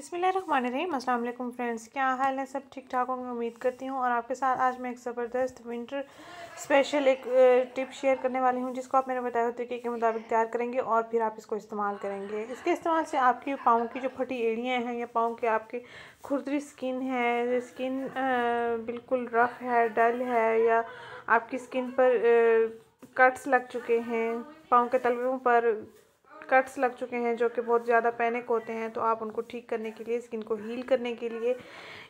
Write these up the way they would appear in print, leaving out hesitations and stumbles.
बिस्मिल्लाहिर्रहमानिर्रहीम। अस्सलाम वालेकुम फ्रेंड्स, क्या हाल है? सब ठीक ठाक होंगे उम्मीद करती हूँ। और आपके साथ आज मैं एक ज़बरदस्त विंटर स्पेशल एक टिप शेयर करने वाली हूँ, जिसको आप मेरे बताए हुए तरीके के मुताबिक तैयार करेंगे और फिर आप इसको इस्तेमाल करेंगे। इसके इस्तेमाल से आपकी पाँव की जो फटी एड़ियाँ हैं या पाँव के आपके खुरदरी स्किन है, स्किन बिल्कुल रफ़ है, डल है, या आपकी स्किन पर कट्स लग चुके हैं, पाँव के तलवों पर कट्स लग चुके हैं जो कि बहुत ज़्यादा पैनिक होते हैं, तो आप उनको ठीक करने के लिए, स्किन को हील करने के लिए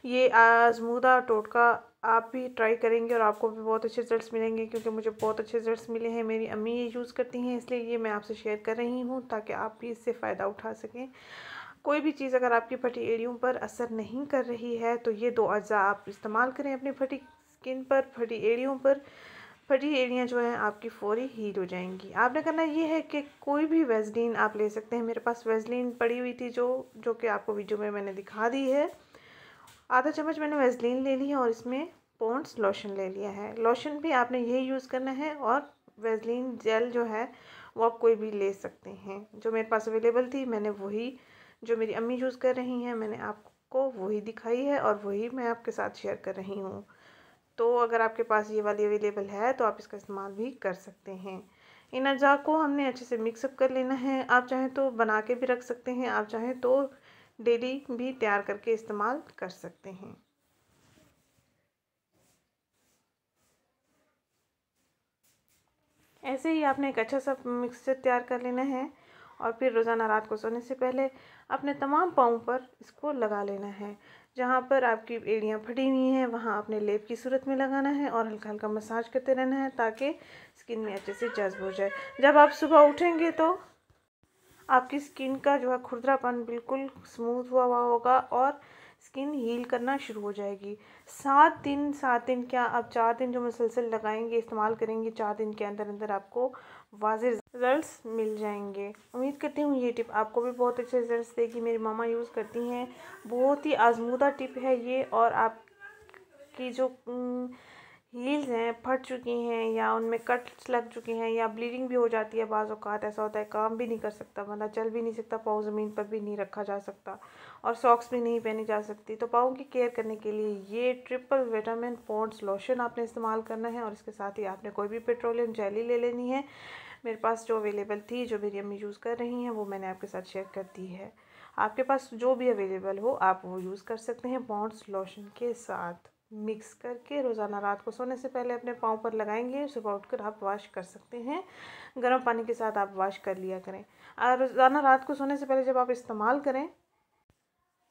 ये आज़मूदा टोटका आप भी ट्राई करेंगे और आपको भी बहुत अच्छे रिजल्ट्स मिलेंगे। क्योंकि मुझे बहुत अच्छे रिजल्ट्स मिले हैं, मेरी अम्मी ये यूज़ करती हैं, इसलिए ये मैं आपसे शेयर कर रही हूँ ताकि आप भी इससे फ़ायदा उठा सकें। कोई भी चीज़ अगर आपकी फटी एड़ियों पर असर नहीं कर रही है तो ये दो अज्जा आप इस्तेमाल करें अपनी फटी स्किन पर, फटी एड़ियों पर। फटी एड़ियाँ जो हैं आपकी फ़ौरी हील हो जाएंगी। आपने करना ये है कि कोई भी वेज़लिन आप ले सकते हैं। मेरे पास वेज़लिन पड़ी हुई थी जो कि आपको वीडियो में मैंने दिखा दी है। आधा चम्मच मैंने वेज़लिन ले ली है और इसमें पॉन्ड्स लोशन ले लिया है। लोशन भी आपने यही यूज़ करना है और वेज़लिन जेल जो है वो आप कोई भी ले सकते हैं। जो मेरे पास अवेलेबल थी मैंने वही, जो मेरी अम्मी यूज़ कर रही हैं मैंने आपको वही दिखाई है और वही मैं आपके साथ शेयर कर रही हूँ। तो अगर आपके पास ये वाली अवेलेबल है तो आप इसका इस्तेमाल भी कर सकते हैं। इन अज्जा को हमने अच्छे से मिक्सअप कर लेना है। आप चाहें तो बना के भी रख सकते हैं, आप चाहें तो डेली भी तैयार करके इस्तेमाल कर सकते हैं। ऐसे ही आपने एक अच्छा सा मिक्सचर तैयार कर लेना है और फिर रोज़ाना रात को सोने से पहले अपने तमाम पाँव पर इसको लगा लेना है। जहाँ पर आपकी एड़ियाँ फटी हुई हैं वहाँ आपने लेप की सूरत में लगाना है और हल्का हल्का मसाज करते रहना है ताकि स्किन में अच्छे से जज्ब हो जाए। जब आप सुबह उठेंगे तो आपकी स्किन का जो है खुरदरापन बिल्कुल स्मूथ हुआ होगा और स्किन हील करना शुरू हो जाएगी। 7 दिन क्या, आप 4 दिन जो मुसलसल लगाएंगे, इस्तेमाल करेंगे, 4 दिन के अंदर अंदर आपको वाज़ेह रिजल्ट्स मिल जाएंगे। उम्मीद करती हूँ ये टिप आपको भी बहुत अच्छे रिजल्ट्स देगी। मेरी मामा यूज़ करती हैं, बहुत ही आजमूदा टिप है ये। और आपकी जो हील्स हैं फट चुकी हैं या उनमें कट्स लग चुके हैं या ब्लीडिंग भी हो जाती है, बाज़ औक़ात ऐसा होता है काम भी नहीं कर सकता बंदा, चल भी नहीं सकता, पाँव ज़मीन पर भी नहीं रखा जा सकता और सॉक्स भी नहीं पहनी जा सकती, तो पाँव की केयर करने के लिए ये ट्रिपल विटामिन पॉन्ड्स लोशन आपने इस्तेमाल करना है। और इसके साथ ही आपने कोई भी पेट्रोलियम जेली ले लेनी है। मेरे पास जो अवेलेबल थी, जो मेरी अम्मी यूज़ कर रही हैं, वो मैंने आपके साथ शेयर कर दी है। आपके पास जो भी अवेलेबल हो आप वो यूज़ कर सकते हैं। पॉन्ड्स लोशन के साथ मिक्स करके रोज़ाना रात को सोने से पहले अपने पाँव पर लगाएंगे, सुबह उठकर आप वॉश कर सकते हैं। गर्म पानी के साथ आप वॉश कर लिया करें। और रोज़ाना रात को सोने से पहले जब आप इस्तेमाल करें,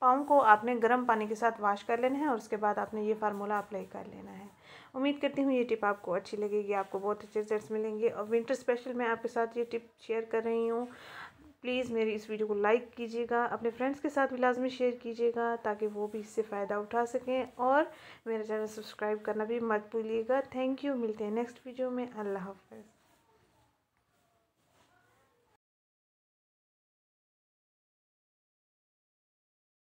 पाँव को आपने गर्म पानी के साथ वॉश कर लेना है और उसके बाद आपने ये फार्मूला अप्लाई कर लेना है। उम्मीद करती हूँ ये टिप आपको अच्छी लगेगी, आपको बहुत अच्छे रिजल्ट्स मिलेंगे। और विंटर स्पेशल मैं आपके साथ ये टिप शेयर कर रही हूँ। प्लीज़ मेरी इस वीडियो को लाइक कीजिएगा, अपने फ्रेंड्स के साथ भी लाजमी शेयर कीजिएगा ताकि वो भी इससे फ़ायदा उठा सकें। और मेरा चैनल सब्सक्राइब करना भी मत भूलिएगा। Thank you. मिलते हैं नेक्स्ट वीडियो में। अल्लाह हाफ़िज़।